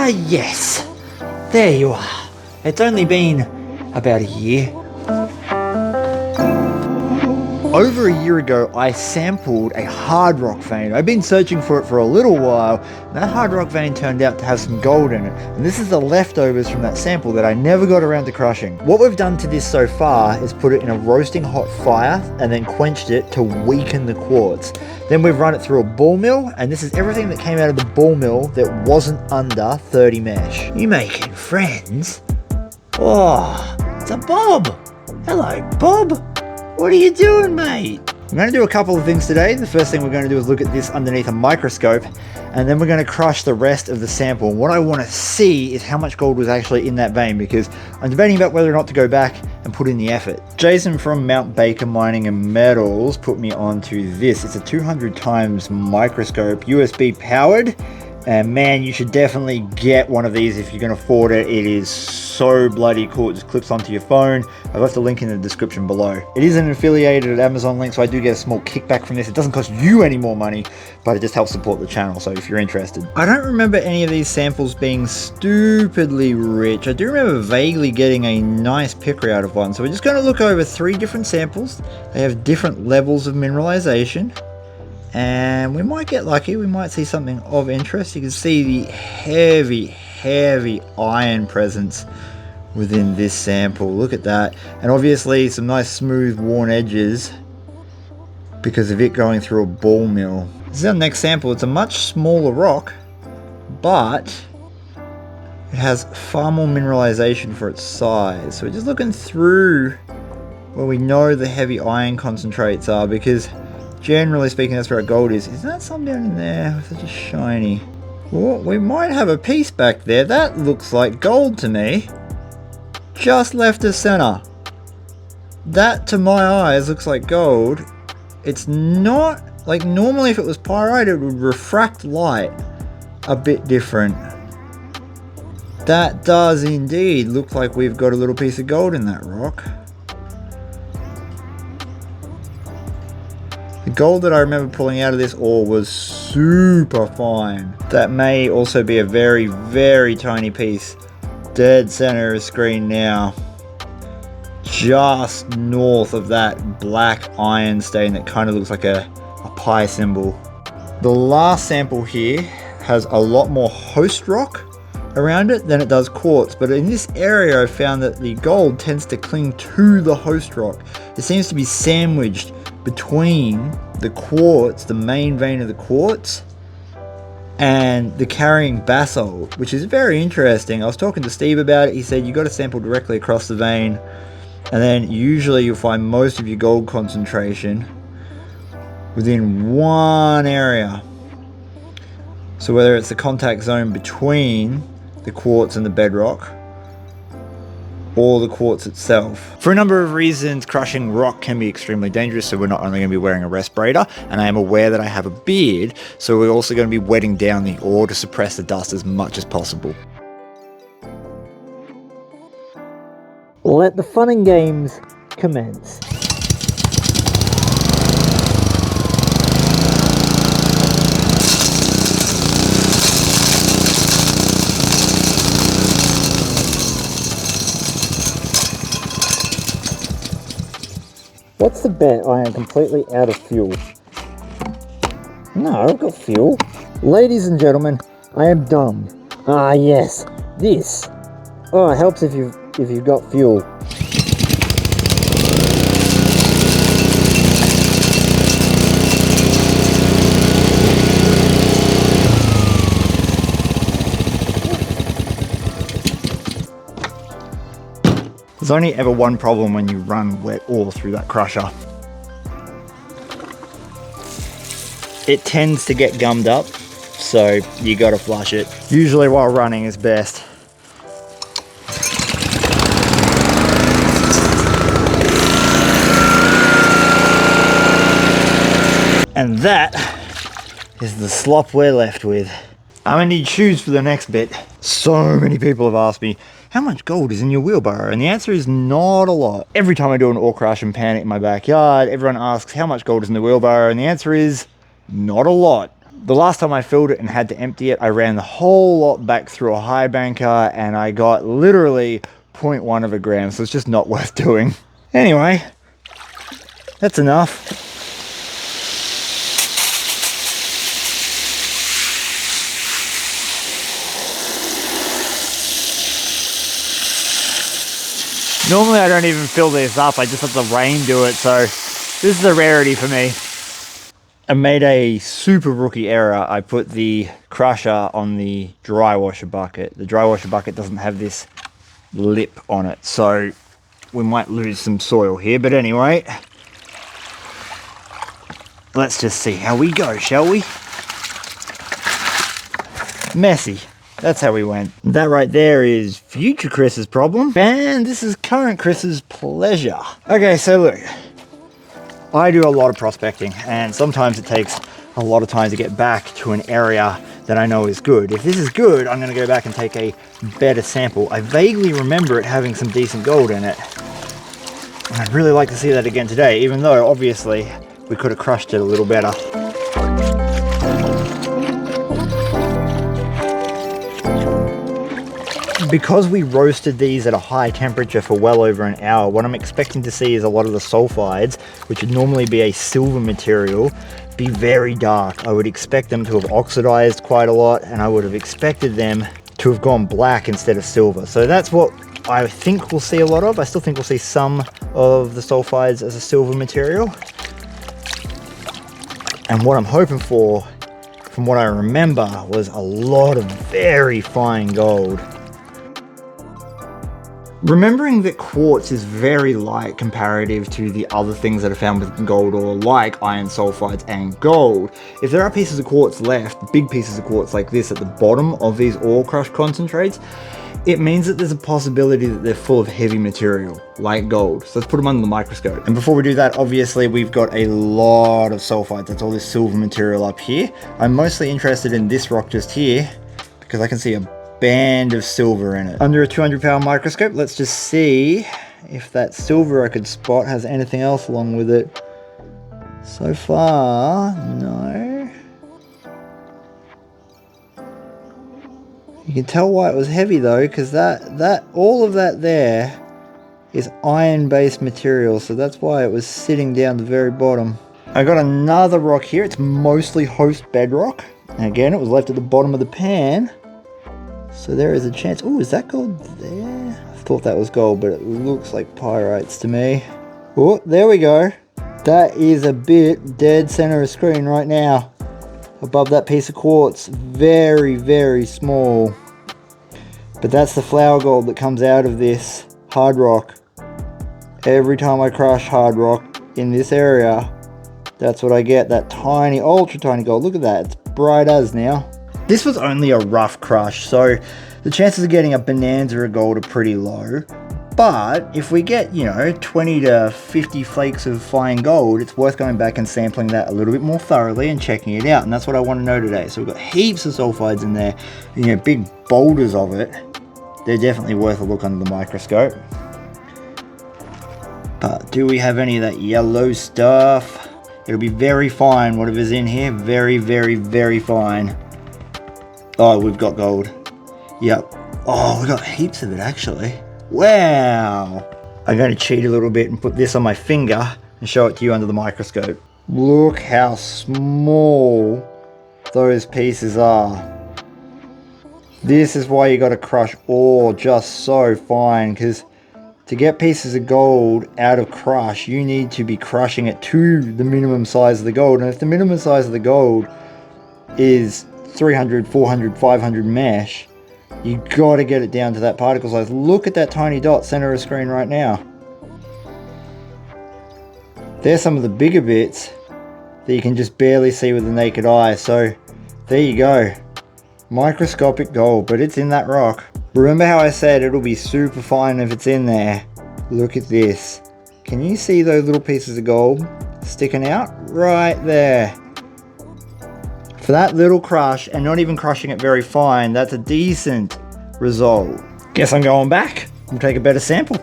yes. There you are. It's only been about a year. Over a year ago, I sampled a hard rock vein. I've been searching for it for a little while. And that hard rock vein turned out to have some gold in it. And this is the leftovers from that sample that I never got around to crushing. What we've done to this so far is put it in a roasting hot fire and then quenched it to weaken the quartz. Then we've run it through a ball mill, and this is everything that came out of the ball mill that wasn't under 30 mesh. You making friends? Oh, it's a Bob. Hello, Bob. What are you doing, mate? I'm going to do a couple of things today. The first thing we're going to do is look at this underneath a microscope, and then we're going to crush the rest of the sample. And what I want to see is how much gold was actually in that vein, because I'm debating about whether or not to go back and put in the effort. Jason from Mount Baker Mining and Metals put me onto this. It's a 200 times microscope, USB powered. And man, you should definitely get one of these if you can afford it. It is so bloody cool. It just clips onto your phone. I've left a link in the description below. It is an affiliated Amazon link, so I do get a small kickback from this. It doesn't cost you any more money, but it just helps support the channel, so if you're interested. I don't remember any of these samples being stupidly rich. I do remember vaguely getting a nice picker out of one. So we're just going to look over 3 different samples. They have different levels of mineralization. And we might get lucky, we might see something of interest. You can see the heavy iron presence within this sample. Look at that. And obviously some nice smooth worn edges because of it going through a ball mill. This is our next sample. It's a much smaller rock, but it has far more mineralization for its size. So we're just looking through where we know the heavy iron concentrates are, because generally speaking, that's where our gold is. Is that some down in there? It's just shiny. Well, we might have a piece back there. That looks like gold to me. Just left of center. That, to my eyes, looks like gold. It's not, like normally if it was pyrite, it would refract light a bit different. That does indeed look like we've got a little piece of gold in that rock. The gold that I remember pulling out of this ore was super fine. That may also be a very tiny piece. Dead center of screen now. Just north of that black iron stain that kind of looks like a pi symbol. The last sample here has a lot more host rock around it than it does quartz, but in this area I found that the gold tends to cling to the host rock. It seems to be sandwiched between the quartz, the main vein of the quartz, and the carrying basalt, which is very interesting. I was talking to Steve about it. He said you got to sample directly across the vein, and then usually you'll find most of your gold concentration within one area. So whether it's the contact zone between the quartz and the bedrock, or the quartz itself. For a number of reasons, crushing rock can be extremely dangerous, so we're not only going to be wearing a respirator, and I am aware that I have a beard, so we're also going to be wetting down the ore to suppress the dust as much as possible. Let the fun and games commence. What's the bet I am completely out of fuel? No, I've got fuel. Ladies and gentlemen, I am dumb. Ah yes, this. Oh, it helps if you've got fuel. There's only ever one problem when you run wet ore through that crusher. It tends to get gummed up, so you gotta flush it. Usually while running is best. And that is the slop we're left with. I'm gonna need shoes for the next bit. So many people have asked me, how much gold is in your wheelbarrow? And the answer is not a lot. Every time I do an ore crush and pan it in my backyard, everyone asks how much gold is in the wheelbarrow, and the answer is not a lot. The last time I filled it and had to empty it, I ran the whole lot back through a high banker and I got literally 0.1 of a gram, so it's just not worth doing. Anyway, that's enough. Normally I don't even fill these up, I just let the rain do it, so this is a rarity for me. I made a super rookie error. I put the crusher on the dry washer bucket. The dry washer bucket doesn't have this lip on it, so we might lose some soil here, but anyway, let's just see how we go, shall we? Messy. That's how we went. That right there is future Chris's problem, and this is current Chris's pleasure. Okay, so look, I do a lot of prospecting, and sometimes it takes a lot of time to get back to an area that I know is good. If this is good, I'm gonna go back and take a better sample. I vaguely remember it having some decent gold in it. And I'd really like to see that again today, even though obviously we could have crushed it a little better. Because we roasted these at a high temperature for well over an hour, what I'm expecting to see is a lot of the sulfides, which would normally be a silver material, be very dark. I would expect them to have oxidized quite a lot, and I would have expected them to have gone black instead of silver. So that's what I think we'll see a lot of. I still think we'll see some of the sulfides as a silver material. And what I'm hoping for, from what I remember, was a lot of very fine gold. Remembering that quartz is very light comparative to the other things that are found with gold ore, like iron sulfides and gold, if there are pieces of quartz left, big pieces of quartz like this at the bottom of these ore crush concentrates, it means that there's a possibility that they're full of heavy material, like gold. So let's put them under the microscope. And before we do that, obviously we've got a lot of sulfides. That's all this silver material up here. I'm mostly interested in this rock just here, because I can see a band of silver in it. Under a 200-pound microscope, let's just see if that silver I could spot has anything else along with it. So far, no. You can tell why it was heavy though, because all of that there is iron-based material, so that's why it was sitting down the very bottom. I got another rock here. It's mostly host bedrock. And again, it was left at the bottom of the pan. So there is a chance. Oh, is that gold there? I thought that was gold, but it looks like pyrites to me. Oh, there we go. That is a bit dead center of screen right now. Above that piece of quartz. Very, very small. But that's the flower gold that comes out of this hard rock. Every time I crush hard rock in this area, that's what I get. That tiny, ultra tiny gold. Look at that. It's bright as now. This was only a rough crush, so the chances of getting a bonanza of gold are pretty low. But if we get, 20 to 50 flakes of fine gold, it's worth going back and sampling that a little bit more thoroughly and checking it out. And that's what I want to know today. So we've got heaps of sulfides in there, big boulders of it. They're definitely worth a look under the microscope. But do we have any of that yellow stuff? It'll be very fine, whatever's in here. Very, very, very fine. Oh, we've got gold. Yep. Oh, we got heaps of it actually. Wow. I'm going to cheat a little bit and put this on my finger and show it to you under the microscope. Look how small those pieces are. This is why you got to crush ore just so fine, because to get pieces of gold out of crush, you need to be crushing it to the minimum size of the gold. And if the minimum size of the gold is 300, 400, 500 mesh, you got to get it down to that particle size. Look at that tiny dot center of screen right now. There's some of the bigger bits that you can just barely see with the naked eye. So there you go. Microscopic gold, but it's in that rock. Remember how I said it'll be super fine if it's in there? Look at this. Can you see those little pieces of gold sticking out? Right there. For that little crush, and not even crushing it very fine, that's a decent result. Guess I'm going back and take a better sample.